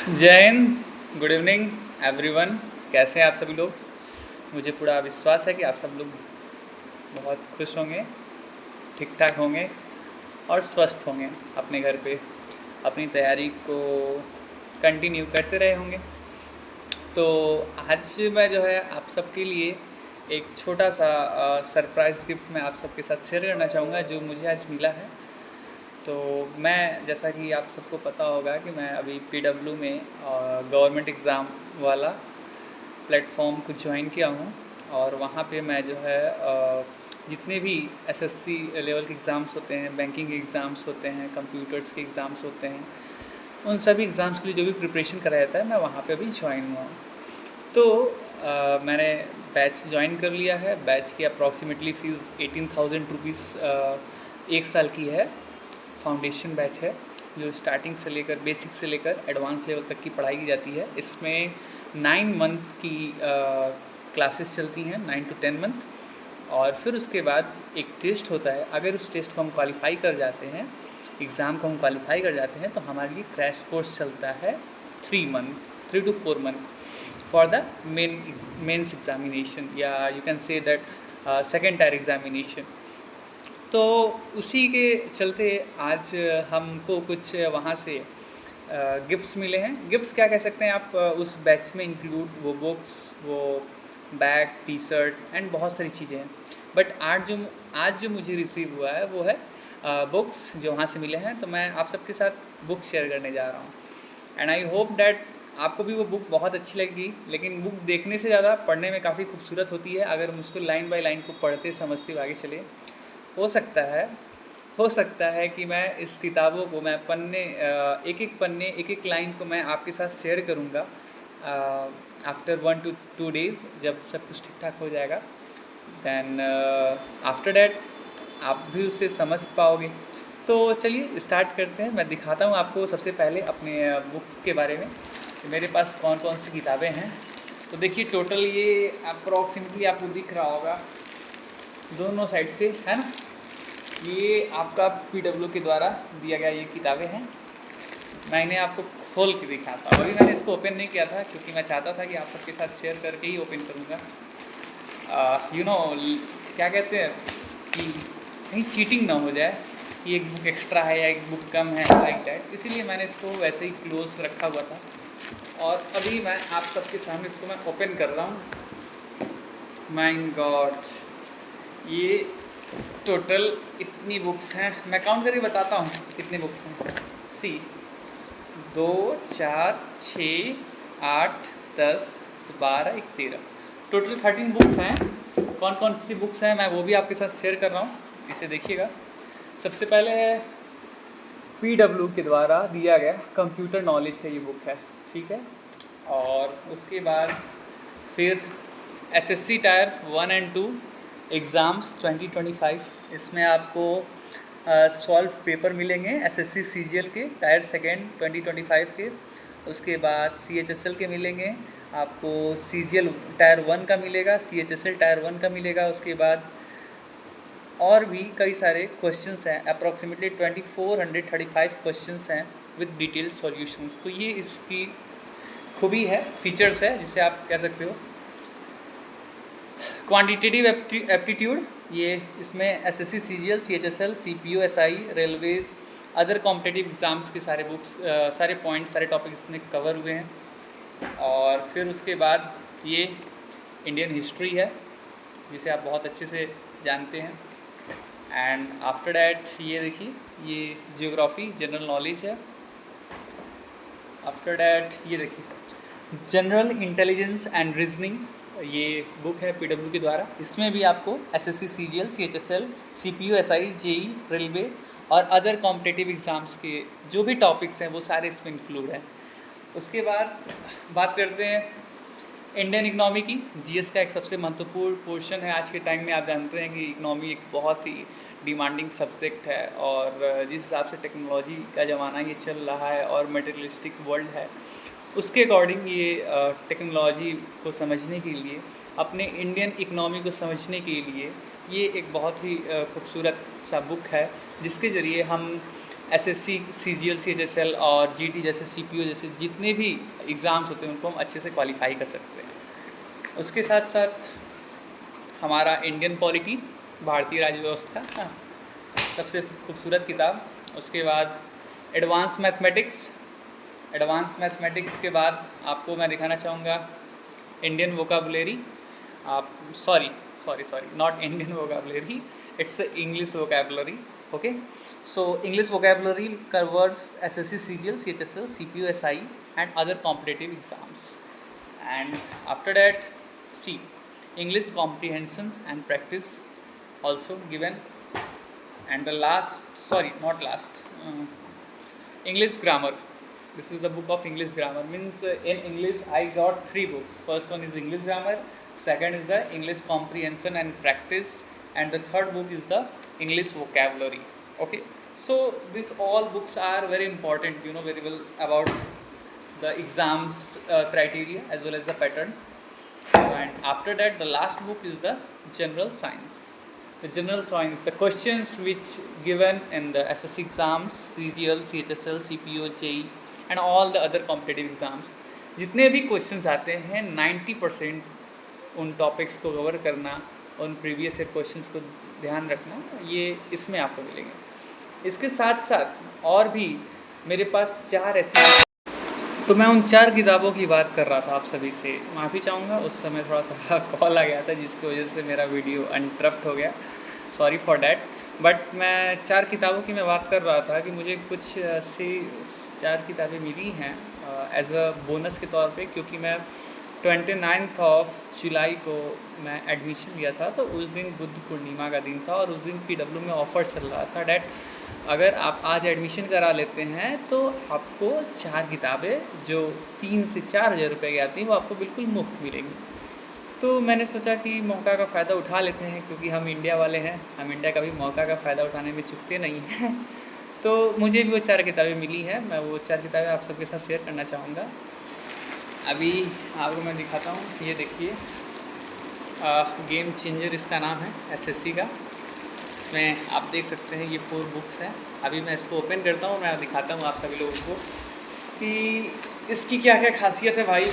जय Hind, good evening everyone. कैसे हैं आप सभी लोग? मुझे पूरा विश्वास है कि आप सब लोग बहुत खुश होंगे, ठीक ठाक होंगे और स्वस्थ होंगे, अपने घर पे अपनी तैयारी को कंटिन्यू करते रहे होंगे। तो आज मैं जो है आप सबके लिए एक छोटा सा सरप्राइज़ गिफ्ट मैं आप सबके साथ शेयर करना चाहूँगा जो मुझे आज मिला है। तो मैं, जैसा कि आप सबको पता होगा कि मैं अभी पीडब्ल्यू में गवर्नमेंट एग्ज़ाम वाला प्लेटफॉर्म को ज्वाइन किया हूँ और वहाँ पे मैं जो है जितने भी एसएससी लेवल के एग्ज़ाम्स होते हैं, बैंकिंग एग्ज़ाम्स होते हैं, कंप्यूटर्स के एग्ज़ाम्स होते हैं, उन सभी एग्ज़ाम्स के लिए जो भी प्रिपरेशन कराया जाता है मैं वहाँ पे भी ज्वाइन हुआ हूँ। तो मैंने बैच ज्वाइन कर लिया है। बैच की अप्रॉक्सीमेटली फ़ीस 18,000 रुपीज़ एक साल की है। फाउंडेशन बैच है जो स्टार्टिंग से लेकर बेसिक से लेकर एडवांस लेवल तक की पढ़ाई की जाती है। इसमें 9 मंथ की क्लासेस चलती हैं, 9 to 10 मंथ, और फिर उसके बाद एक टेस्ट होता है। अगर उस टेस्ट को हम क्वालिफाई कर जाते हैं, एग्ज़ाम को हम क्वालिफाई कर जाते हैं, तो हमारे लिए क्रैश कोर्स चलता है 3 to 4 month for the mains examination, या you can say that second tier examination. तो उसी के चलते आज हमको कुछ वहाँ से गिफ्ट्स मिले हैं। गिफ्ट्स क्या कह सकते हैं आप, उस बैच में इंक्लूड वो बुक्स, वो बैग, टी शर्ट एंड बहुत सारी चीज़ें हैं। बट आज जो मुझे रिसीव हुआ है वो है बुक्स जो वहाँ से मिले हैं। तो मैं आप सबके साथ बुक शेयर करने जा रहा हूँ एंड आई होप डैट आपको भी वो बुक बहुत अच्छी लगेगी। लेकिन बुक देखने से ज़्यादा पढ़ने में काफ़ी खूबसूरत होती है। अगर हम उसको लाइन बाय लाइन को पढ़ते समझते आगे चले, हो सकता है कि मैं इस किताबों को मैं पन्ने एक एक लाइन को मैं आपके साथ शेयर करूँगा आफ्टर 1 to 2 डेज़, जब सब कुछ ठीक ठाक हो जाएगा। दैन आफ्टर डैट आप भी उसे समझ पाओगे। तो चलिए स्टार्ट करते हैं। मैं दिखाता हूँ आपको सबसे पहले अपने बुक के बारे में कि मेरे पास कौन कौन सी किताबें हैं। तो देखिए, टोटल ये अप्रॉक्सीमेटली आपको दिख रहा होगा दोनों साइड से, है ना। ये आपका पीडब्ल्यू के द्वारा दिया गया ये किताबें हैं। मैं इन्हें आपको खोल के दिखाता हूँ। अभी मैंने इसको ओपन नहीं किया था क्योंकि मैं चाहता था कि आप सबके साथ शेयर करके ही ओपन करूँगा। क्या कहते हैं कि कहीं चीटिंग ना हो जाए कि एक बुक एक्स्ट्रा है या एक बुक कम है, लाइक दैट। इसीलिए मैंने इसको वैसे ही क्लोज रखा हुआ था और अभी मैं आप सबके सामने इसको मैं ओपन कर रहा हूँ। माय गॉड, ये टोटल इतनी बुक्स हैं। मैं काउंट करके बताता हूँ कितनी बुक्स हैं। सी 2 4 6 8 10 12 1 13, टोटल 13 बुक्स हैं। कौन कौन सी बुक्स हैं मैं वो भी आपके साथ शेयर कर रहा हूँ, इसे देखिएगा। सबसे पहले है पीडब्ल्यू के द्वारा दिया गया कंप्यूटर नॉलेज का ये बुक है, ठीक है। और उसके बाद फिर एसएससी टायर 1 and 2 एग्ज़ाम्स 2025, इसमें आपको सॉल्व पेपर मिलेंगे एसएससी सीजीएल के टायर सेकेंड 2025 के। उसके बाद सीएचएसएल के मिलेंगे आपको, सीजीएल टायर 1 का मिलेगा, सीएचएसएल टायर 1 का मिलेगा। उसके बाद और भी कई सारे क्वेश्चंस हैं, अप्रॉक्सीमेटली 2435 क्वेश्चंस हैं विद डिटेल्ड सॉल्यूशंस। तो ये इसकी खूबी है, फीचर्स है जिसे आप कह सकते हो। क्वांटिटेटिव एप्टीट्यूड, ये इसमें SSC CGL, CHSL, CPU, SI, railways, other competitive exams के सारे बुक्स, सारे पॉइंट्स, सारे टॉपिक्स इसमें कवर हुए हैं। और फिर उसके बाद ये इंडियन हिस्ट्री है जिसे आप बहुत अच्छे से जानते हैं। एंड आफ्टर डैट ये देखिए, ये जियोग्राफी जनरल नॉलेज है। आफ्टर डैट ये देखिए जनरल इंटेलिजेंस एंड रीजनिंग, ये बुक है पीडब्ल्यू के द्वारा। इसमें भी आपको SSC CGL, CHSL, CPU, SI, JE, railway और अदर कॉम्पिटिटिव एग्ज़ाम्स के जो भी टॉपिक्स हैं वो सारे इसमें इंक्लूड हैं। उसके बाद बात करते हैं इंडियन इकनॉमी की। जीएस का एक सबसे महत्वपूर्ण पोर्शन है आज के टाइम में। आप जानते हैं कि इकनॉमी एक बहुत ही डिमांडिंग सब्जेक्ट है और जिस हिसाब से टेक्नोलॉजी का ज़माना ये चल रहा है और मटेरियलिस्टिक वर्ल्ड है, उसके अकॉर्डिंग ये टेक्नोलॉजी को समझने के लिए, अपने इंडियन इकनॉमी को समझने के लिए ये एक बहुत ही खूबसूरत सा बुक है जिसके ज़रिए हम एसएससी, सीजीएल, सीएचएसएल और जीटी जैसे सीपीओ जैसे जितने भी एग्ज़ाम्स होते हैं उनको हम अच्छे से क्वालिफाई कर सकते हैं। उसके साथ साथ हमारा इंडियन पॉलिटी, भारतीय राज्य व्यवस्था, सबसे खूबसूरत किताब। उसके बाद एडवांस मैथमेटिक्स, एडवांस मैथमेटिक्स के बाद आपको मैं दिखाना चाहूँगा इंडियन वोकाबुलरी, आप sorry not Indian vocabulary, it's English vocabulary. Okay, so English vocabulary covers SSC, CGL, CHSL, CPO, SI and other competitive exams. And after that, see, English comprehension and practice also given. And the English grammar. This is the book of English grammar. Means in English I got 3 books. First one is English grammar, second is the English comprehension and practice, and the third book is the English vocabulary. Okay, so these all books are very important, you know very well about the exams criteria as well as the pattern. And after that, the last book is the general science. The general science, the questions which given in the SSC exams, CGL, CHSL, CPO, JEE and all the other competitive exams, जितने भी questions आते हैं 90% उन topics को cover करना, उन previous year questions को ध्यान रखना, ये इसमें आपको मिलेंगे। इसके साथ साथ और भी मेरे पास 4 ऐसी, तो मैं उन 4 किताबों की बात कर रहा था आप सभी से। माफ़ी चाहूँगा, उस समय थोड़ा सा कॉल आ गया था जिसकी वजह से मेरा वीडियो इंटरप्ट हो गया, सॉरी फॉर डैट। बट मैं 4 किताबों की मैं बात कर रहा था कि मुझे कुछ ऐसी 4 किताबें मिली हैं एज अ बोनस के तौर पे, क्योंकि मैं 29 जुलाई को मैं एडमिशन लिया था, तो उस दिन बुद्ध पूर्णिमा का दिन था और उस दिन पीडब्ल्यू में ऑफ़र चल रहा था डैट अगर आप आज एडमिशन करा लेते हैं तो आपको 4 किताबें जो 3 से 4 हज़ार रुपये की आती हैं वो आपको बिल्कुल मुफ्त मिलेंगी। तो मैंने सोचा कि मौका का फ़ायदा उठा लेते हैं, क्योंकि हम इंडिया वाले हैं, हम इंडिया कभी मौका का फ़ायदा उठाने में चूकते नहीं हैं। तो मुझे भी वो 4 किताबें मिली हैं, मैं वो 4 किताबें आप सबके साथ शेयर करना चाहूँगा। अभी आपको मैं दिखाता हूँ, ये देखिए गेम चेंजर इसका नाम है, एसएससी का। इसमें आप देख सकते हैं ये 4 बुक्स हैं। अभी मैं इसको ओपन करता हूँ, मैं दिखाता हूँ आप सभी लोगों को कि इसकी क्या क्या खासियत है। भाई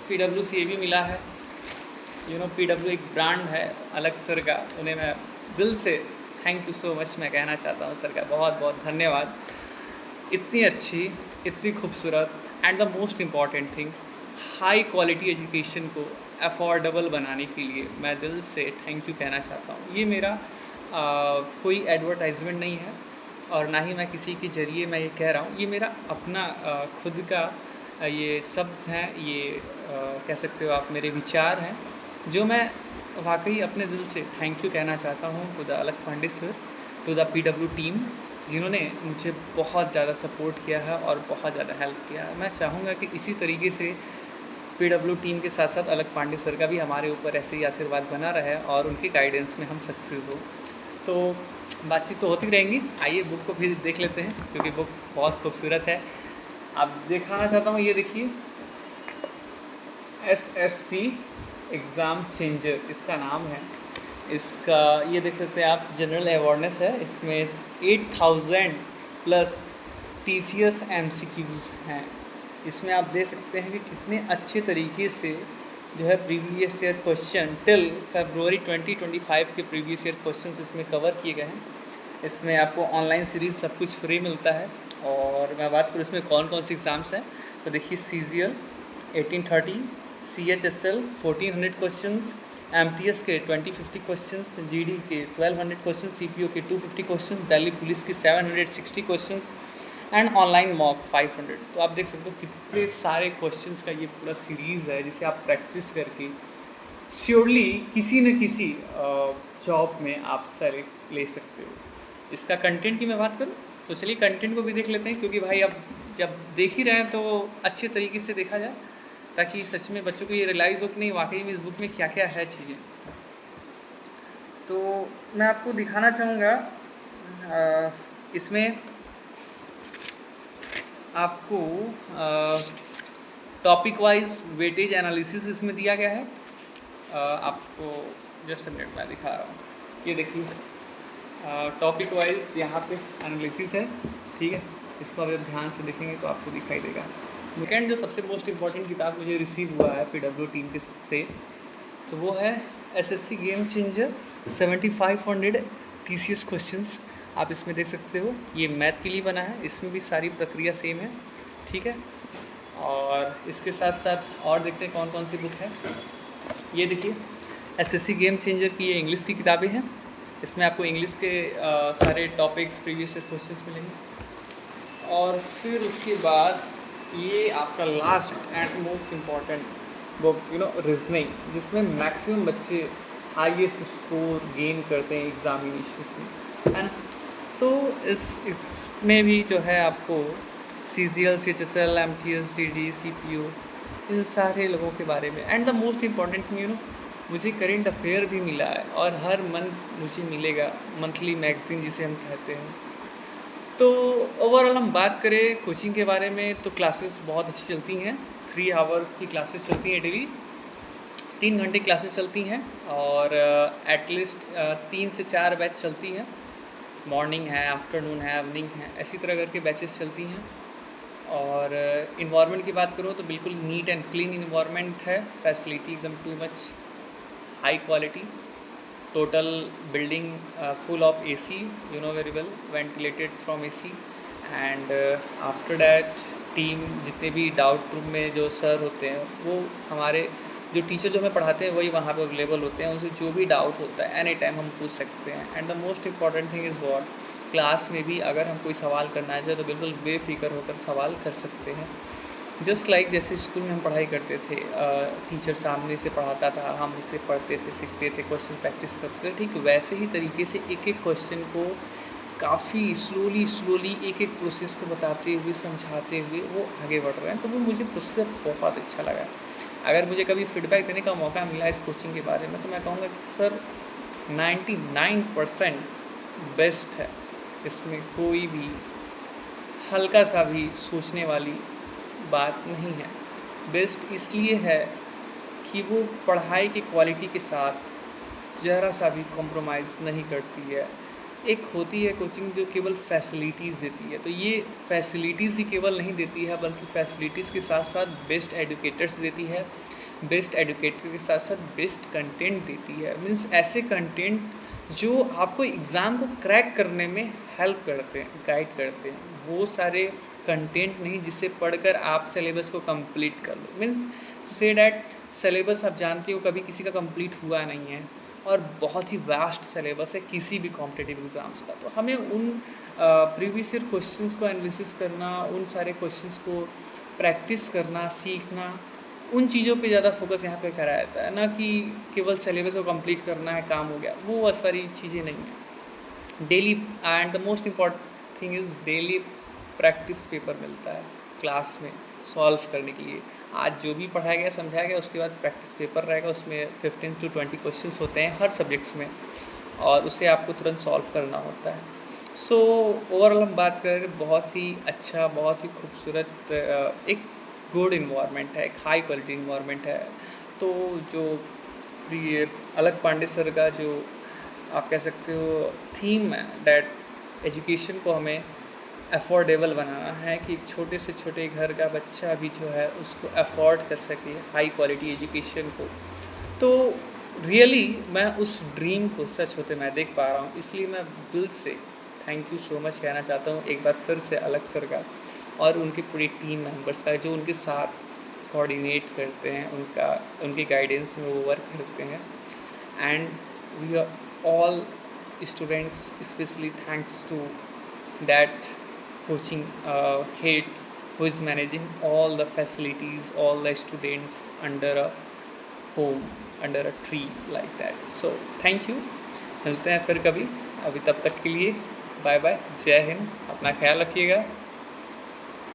पीडब्ल्यू से ये भी मिला है, यू नो पीडब्ल्यू एक ब्रांड है अलग सर का, उन्हें मैं दिल से थैंक यू सो मच मैं कहना चाहता हूँ सर का, बहुत बहुत धन्यवाद। इतनी अच्छी, इतनी खूबसूरत and the most important thing, high quality education को अफोर्डेबल बनाने के लिए मैं दिल से थैंक यू कहना चाहता हूँ। ये मेरा कोई एडवर्टाइजमेंट नहीं है और ना ही मैं किसी के ज़रिए मैं ये कह रहा हूँ, ये मेरा अपना खुद का ये शब्द हैं, ये कह सकते हो आप मेरे विचार हैं, जो मैं वाकई अपने दिल से थैंक यू कहना चाहता हूँ to the Alakh Pandey sir, to the PW team, जिन्होंने मुझे बहुत ज़्यादा सपोर्ट किया है और बहुत ज़्यादा हेल्प किया है। मैं चाहूँगा कि इसी तरीके से पीडब्ल्यू टीम के साथ साथ अलग पांडे सर का भी हमारे ऊपर ऐसे ही आशीर्वाद बना रहे और उनके गाइडेंस में हम सक्सेस हो। तो बातचीत तो होती रहेंगी, आइए बुक को भी देख लेते हैं, क्योंकि बुक बहुत खूबसूरत है। आप दिखाना चाहता हूँ, ये देखिए एसएससी एग्ज़ाम चेंजर इसका नाम है। इसका ये देख सकते हैं आप, जनरल अवेयरनेस है, इसमें 8000 प्लस टीसीएस एमसीक्यूज़ हैं। इसमें आप देख सकते हैं कि कितने अच्छे तरीके से जो है प्रीवियस ईयर क्वेश्चन टिल फरवरी 2025 के प्रीवियस ईयर क्वेश्चंस इसमें कवर किए गए हैं। इसमें आपको ऑनलाइन सीरीज़ सब कुछ फ्री मिलता है। और मैं बात करूँ इसमें कौन कौन से एग्ज़ाम्स हैं, तो देखिए सीजीएल 1830, सीएचएसएल 1400 क्वेश्चंस, एमटीएस के 2050 क्वेश्चंस, जीडी के 1200 क्वेश्चन, सीपीओ के 250 क्वेश्चन, दिल्ली पुलिस के 760 क्वेश्चंस एंड ऑनलाइन मॉक 500। तो आप देख सकते हो कितने सारे क्वेश्चंस का ये पूरा सीरीज़ है, जिसे आप प्रैक्टिस करके श्योरली किसी न किसी जॉब में आप सेलेक्ट ले सकते हो। इसका कंटेंट की मैं बात करूँ तो चलिए कंटेंट को भी देख लेते हैं, क्योंकि भाई अब जब देख ही रहे हैं तो अच्छे तरीके से देखा जाए, ताकि सच में बच्चों को ये रियलाइज़ हो कि नहीं वाकई में इस बुक में क्या क्या है चीज़ें। तो मैं आपको दिखाना चाहूँगा, इसमें आपको टॉपिक वाइज वेटेज एनालिसिस इसमें दिया गया है। आपको जस्ट मिनट मैं दिखा रहा हूँ, ये देखिए टॉपिक वाइज यहाँ पे एनालिसिस है, ठीक है। इसको आप जब ध्यान से देखेंगे तो आपको दिखाई देगा। सेकेंड जो सबसे मोस्ट इम्पॉर्टेंट किताब मुझे रिसीव हुआ है PW टीम के से, तो वो है SSC game changer 7500 TCS questions. आप इसमें देख सकते हो, ये मैथ के लिए बना है, इसमें भी सारी प्रक्रिया सेम है, ठीक है। और इसके साथ साथ और देखते हैं कौन कौन सी बुक है। ये देखिए SSC गेम चेंजर की ये इंग्लिश की किताबें हैं। इसमें आपको इंग्लिश के सारे टॉपिक्स, प्रीवियस क्वेश्चंस मिलेंगे। और फिर उसके बाद ये आपका last and most important book reasoning, जिसमें मैक्सिमम बच्चे हाईएस्ट स्कोर गेन करते हैं एग्जामिनेशन में, है ना। तो इसमें भी जो है आपको CGL, CHSL, MTS, CD, CPU, इन सारे लोगों के बारे में। And the most important thing मुझे करेंट अफेयर भी मिला है, और हर मंथ मुझे मिलेगा मंथली मैगज़ीन जिसे हम कहते हैं। तो ओवरऑल हम बात करें कोचिंग के बारे में, तो क्लासेस बहुत अच्छी चलती हैं। 3 आवर्स की क्लासेस चलती हैं डेली, 3 घंटे क्लासेस चलती हैं, और एटलीस्ट 3 से 4 बैच चलती हैं। मॉर्निंग है, आफ्टरनून है, इवनिंग है, ऐसी तरह करके बैचेस चलती हैं। और इन्वायरमेंट की बात करूँ तो बिल्कुल नीट एंड क्लीन इन्वायरमेंट है, फैसिलिटी एकदम too much high quality. Total building full of AC, you know very well, ventilated from AC। And after that team, जितने भी डाउट रूम में जो सर होते हैं, वो हमारे जो टीचर जो हमें पढ़ाते हैं वही वहाँ पे अवेलेबल होते हैं। उनसे जो भी डाउट होता है एनी टाइम हम पूछ सकते हैं। And the most important thing is what, class में भी अगर हम कोई सवाल करना चाहे तो बिल्कुल बेफिक्र होकर सवाल कर सकते हैं। जस्ट लाइक जैसे स्कूल में हम पढ़ाई करते थे, टीचर सामने से पढ़ाता था, हम उससे पढ़ते थे, सीखते थे, क्वेश्चन प्रैक्टिस करते थे, ठीक वैसे ही तरीके से एक एक क्वेश्चन को काफ़ी स्लोली एक एक प्रोसेस को बताते हुए, समझाते हुए वो आगे बढ़ रहे हैं। तो वो मुझे प्रोसेस बहुत अच्छा लगा। अगर मुझे कभी फीडबैक देने का मौका मिला इस कोचिंग के बारे में, तो मैं कहूँगा कि सर 99% बेस्ट है। इसमें कोई भी हल्का सा भी सोचने वाली बात नहीं है। बेस्ट इसलिए है कि वो पढ़ाई की क्वालिटी के साथ ज़रा सा भी कॉम्प्रोमाइज़ नहीं करती है। एक होती है कोचिंग जो केवल फैसिलिटीज़ देती है, तो ये फैसिलिटीज़ ही केवल नहीं देती है, बल्कि फैसिलिटीज़ के साथ साथ बेस्ट एजुकेटर्स देती है। बेस्ट एजुकेटर के साथ साथ बेस्ट कंटेंट देती है। मीन्स ऐसे कंटेंट जो आपको एग्ज़ाम को क्रैक करने में हेल्प करते हैं, गाइड करते हैं। वो सारे कंटेंट नहीं जिसे पढ़कर आप सिलेबस को कंप्लीट कर लो। मीन्स से डैट सिलेबस आप जानते हो कभी किसी का कंप्लीट हुआ नहीं है, और बहुत ही वास्ट सिलेबस है किसी भी कॉम्पिटिटिव एग्ज़ाम्स का। तो हमें उन प्रीवियस ईयर क्वेश्चंस को एनालिसिस करना, उन सारे क्वेश्चंस को प्रैक्टिस करना, सीखना, उन चीज़ों पे ज़्यादा फोकस यहाँ पे करा जाता है, ना कि केवल सिलेबस को कंप्लीट करना है, काम हो गया। वो सारी चीज़ें नहीं हैं। Daily and the most important thing is daily practice paper मिलता है क्लास में सॉल्व करने के लिए। आज जो भी पढ़ाया गया, समझाया गया, उसके बाद प्रैक्टिस पेपर रहेगा। उसमें 15 से 20 क्वेश्चंस होते हैं हर सब्जेक्ट्स में, और उसे आपको तुरंत सॉल्व करना होता है। सो ओवरऑल हम बात करें, बहुत ही अच्छा, बहुत ही खूबसूरत एक गुड इन्वायरमेंट है, एक हाई क्वालिटी इन्वायरमेंट है। तो जो ये अलग पांडे सर का जो आप कह सकते हो थीम है, डैट एजुकेशन को हमें अफोर्डेबल बनाना है, कि छोटे से छोटे घर का बच्चा भी जो है उसको अफोर्ड कर सके हाई क्वालिटी एजुकेशन को। तो रियली मैं उस ड्रीम को सच होते मैं देख पा रहा हूँ। इसलिए मैं दिल से थैंक यू सो मच कहना चाहता हूँ एक बार फिर से अलग सर का और उनकी पूरी टीम मेंबर्स का, जो उनके साथ कोऑर्डिनेट करते हैं, उनके गाइडेंस में वो वर्क करते हैं। And we are all students specially thanks to that coaching head who is managing all the facilities, all the students under a home, under a tree like that. So thank you, मिलते हैं फिर कभी। अभी तब तक के लिए bye bye, जय हिंद, अपना ख्याल रखिएगा।